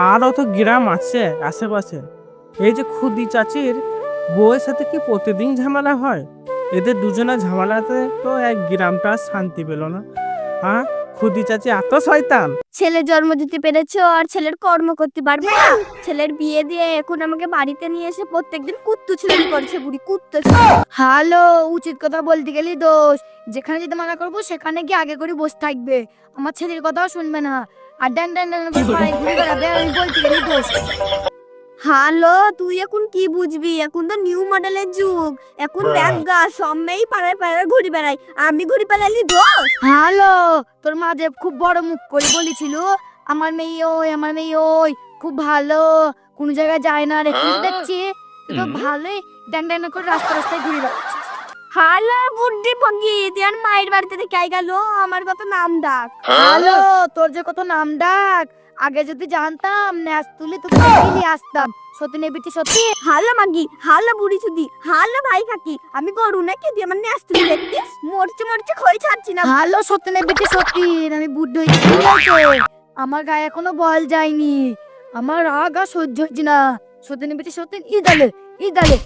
আরও তো গ্রাম আছে আশেপাশে। এই যে খুদি চাচির বউয়ের সাথে কি প্রতিদিন ঝামেলা হয়? এদের দুজনের ঝামেলাতে তো এক গ্রামটা আর শান্তি পেল না। হ্যাঁ, খুদি চাচি এত শয়তান। ছেলে জন্ম দিতে পেরেছো আর ছেলের কর্ম করতে পারবে না। ছেলের বিয়ে দিয়ে এখন আমাকে বাড়িতে নিয়ে এসে প্রত্যেকদিন কুত্তু ছেলে করছে, বুড়ি কুত্তু। হ্যালো, উচিত কথা বলতে গেলেই দোষ। যেখানে যেতে মানা করবো সেখানে গিয়ে আগে করে বসে থাকবে। আমার ছেলের কথাও শুনবে না। আর ড্যান ড্যান ড্যান করে পাড়ায় ঘুরে বেড়াবে, আমি বলতে গেলেই দোষ। হ্যালো, তুই এখন কি বুঝবি? এখন তো নিউ মডেলের যুগ। এখন দেখ গা, সব মেয়েই পাড়ায় পাড়ায় ঘুরে বেড়াই। আমি ঘুরে বেড়ালি দোষ? হ্যালো, তোর মা যে খুব বড় মুখ করে বলেছিল আমার মেয়ে ওই, আমার মেয়ে ওই খুব ভালো, কোনো জায়গায় যায় না রে। কিন্তু দেখছি তুই তো ভালোই ড্যান ড্যান করে রাস্তা রাস্তায় ঘুরে বেড়াচ্ছিস। হ্যালো বুদ্ধি ভঙ্গি, তুই আর মায়ের বাড়িতে থেকে আই গেল, আমার কত নাম ডাক। হ্যালো, তোর যে কত নাম ডাক। আগে যদি জানতাম ন্যাস তুলে তোকে দেখে আসতাম। সত্যি নেবিটি সত্যি। হ্যালো মাগি, হ্যালো বুড়ি চুদি, হ্যালো ভাই কাকি। আমি গরু নাকি তুই আমার ন্যাস্তি দেখতিস? মরছে মরছে খই ছাড়ছি না। হ্যালো, সত্যি নেবিটি সত্যি। আমি বুদ্ধ হয়েছি। আমার গায়ে এখনো বল যায়নি। আমার রাগ আর সহ্য হচ্ছে না। সত্যি নেবিটি সত্যি। ইদালে ইদালে।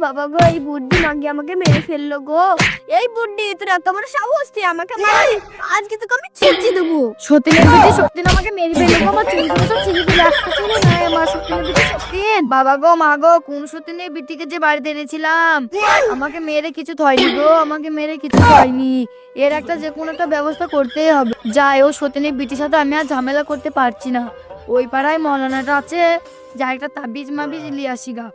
বাবা গো, এই বুদ্ধি মাগি আমাকে মেরে ফেললো গো। এই বুদ্ধি, তোর এত বড় সাহস, তুই আমাকে মারলি? আজকে তোকে আমি ছিঁচি দেবো। সত্যি নেবিটি সত্যি না, আমাকে মেরে ফেললো গো। আমার চুলগুলো সব ছিঁড়ে দিলে, একটা চুলও নাই আমার। সত্যি নেবিটি সত্যি। বাবা গো, মা গো, কোন সত্যি নেবিটিকে যে বাড়িতে এনেছিলাম আমাকে মেরে কিছু হয়নি গো। আমাকে মেরে কিছু হয়নি। এর একটা যে কোনো একটা ব্যবস্থা করতেই হবে। যাই, ও সত্যি বিটির সাথে আমি আর ঝামেলা করতে পারছি না। ওই পাড়ায় মৌলানাটা আছে, যা একটা তাবিজ মাবিজ লিয়ে আসি গা।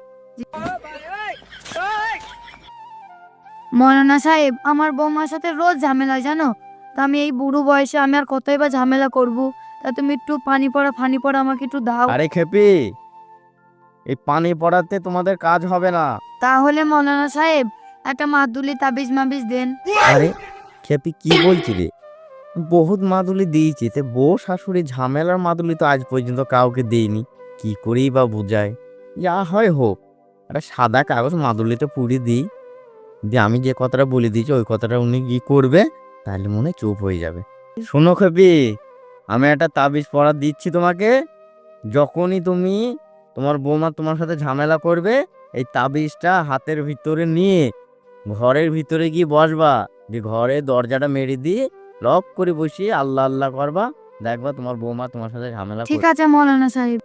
মৌলানা সাহেব, আমার বৌমার সাথে রোজ ঝামেলা জানো। তা আমি এই বুড়ো বয়সে আমি আর কতই বা ঝামেলা করব। তা তুমি একটু ফানি পড়া আমাকে একটু দাও। আরে খেপি, এই পানি পড়াতে তোমাদের কাজ হবে না। তাহলে মৌলানা সাহেব একটা মাদুলি তাবিজ মাবিজ দেন। আরে খেপি, কি বলছি রে? বহুত মাদুলি দিয়েছি, তে বউ শাশুড়ি ঝামেলার মাদুলি তো আজ পর্যন্ত কাউকে দেইনি। কি করেই বা বুঝায়? যা হয় হোক, একটা সাদা কাগজ মাদুলিতে পুড়িয়ে দিই, দিয়ে আমি যে কথাটা বলে দিয়েছি ওই কথাটা উনি কি করবে, তাহলে মনে হয় চুপ হয়ে যাবে। শোনো খেপি, আমি একটা তাবিজ পড়া দিচ্ছি তোমাকে। যখনই তুমি তোমার বৌমা তোমার সাথে ঝামেলা করবে, এই তাবিজটা হাতের ভিতরে নিয়ে ঘরের ভিতরে গিয়ে বসবা, যে ঘরে দরজাটা মেরে দিয়ে লক করে বসিয়ে আল্লাহ আল্লাহ করবা। দেখবা তোমার বৌমা তোমার সাথে ঝামেলা ঠিক আছে মৌলানা সাহেব,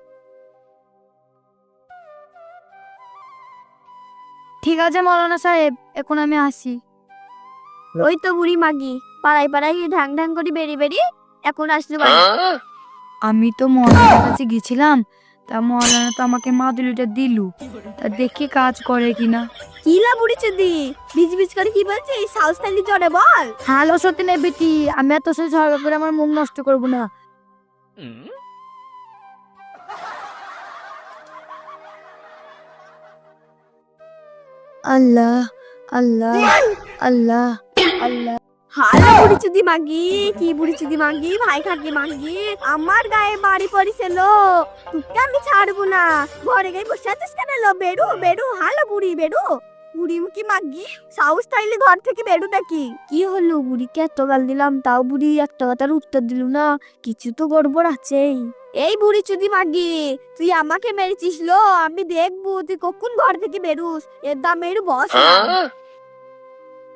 ঠিক আছে মৌলানা সাহেব, এখন আমি আসি। ওই তো বুড়ি মাগি, পাড়ায় পাড়ায় ঢ্যাং ঢ্যাং করে বেরিয়ে বেরিয়ে এখন আসতে পারি। আমি তো মৌলানার কাছে গেছিলাম, তা মৌলানা তো আমাকে মাদুলিটা দিলু। তা দেখি কাজ করে কিনা। কিলা বুড়ি চুদি, বিজ বিজ করে কি বলছিস? সাউস থালি জড়ে বল। হ্যালো সত্যি নেই বেটি, আমি আর তোর সাথে ঝগড়া করে আমার মুখ নষ্ট করবো না। আল্লাহ আল্লাহ আল্লাহ আল্লাহ। হালো বুড়ি চুদি মাগি, কি বুড়ি চুদি মাগি, ভাই খাকি মাগি, আমার গায়ে বাড়ি পড়িছিল। তোকে আমি ছাড়বো না। ঘরে গায়ে বসে আছিস কেন? লো বেরু বেরু, হালো বুড়ি বেরু। বুড়ি মুখি মাগি, সাউস থাইলে ঘর থেকে বেরু নাকি? কি হলো বুড়িকে এত গাল দিলাম, তাও বুড়ি একটা কথার উত্তর দিল না। কিছু তো গড়বড় আছেই। এই বুড়ি চুদি মাগি, তুই আমাকে মেরেছিস লো, আমি দেখবো তুই কখন ঘর থেকে বেরুস। এর দাম মেরু বস।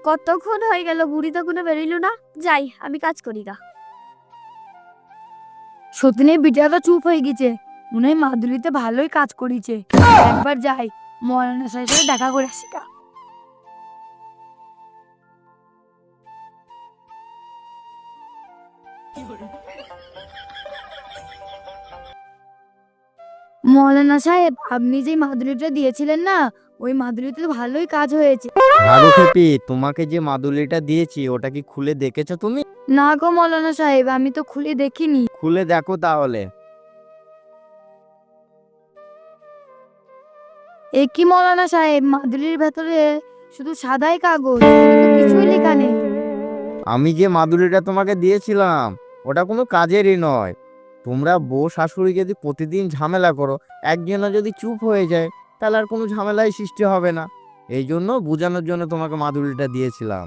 কতক্ষণ হয়ে গেল বুড়ি তো কোনো বেরোইল না। যাই, আমি কাজ করি গা। সত্যি নেই বিটিটা চুপ হয়ে গেছে, মনে হয় মাদুলিতে ভালোই কাজ করেছে। একবার যাই, মৌলানা সাহেবের সাথে দেখা করে আসি গা। মৌলানা সাহেব, আপনি যে মাদুলিটা দিয়েছিলেন না, ওই মাদুলিতে তো ভালোই কাজ হয়েছে। ভালো খেপি, তোমাকে যে মাদুলিটা দিয়েছি ওটা কি খুলে দেখেছো তুমি? না গো মৌলানা সাহেব, আমি তো খুলে দেখিনি। খুলে দেখো তাহলে। এ কি মৌলানা সাহেব, মাদুলির ভেতরে শুধু সাদাই কাগজ, এতে তো কিছুই লেখা নেই। আমি যে মাদুলিটা তোমাকে দিয়েছিলাম ওটা কোনো কাজেরই নয়। তোমরা বউ শাশুড়ি যদি প্রতিদিন ঝামেলা করো, একজনা যদি চুপ হয়ে যায়, তাহলে আর কোনো ঝামেলাই সৃষ্টি হবে না। এই জন্য বোঝানোর জন্য তোমাকে মাদুলিটা দিয়েছিলাম।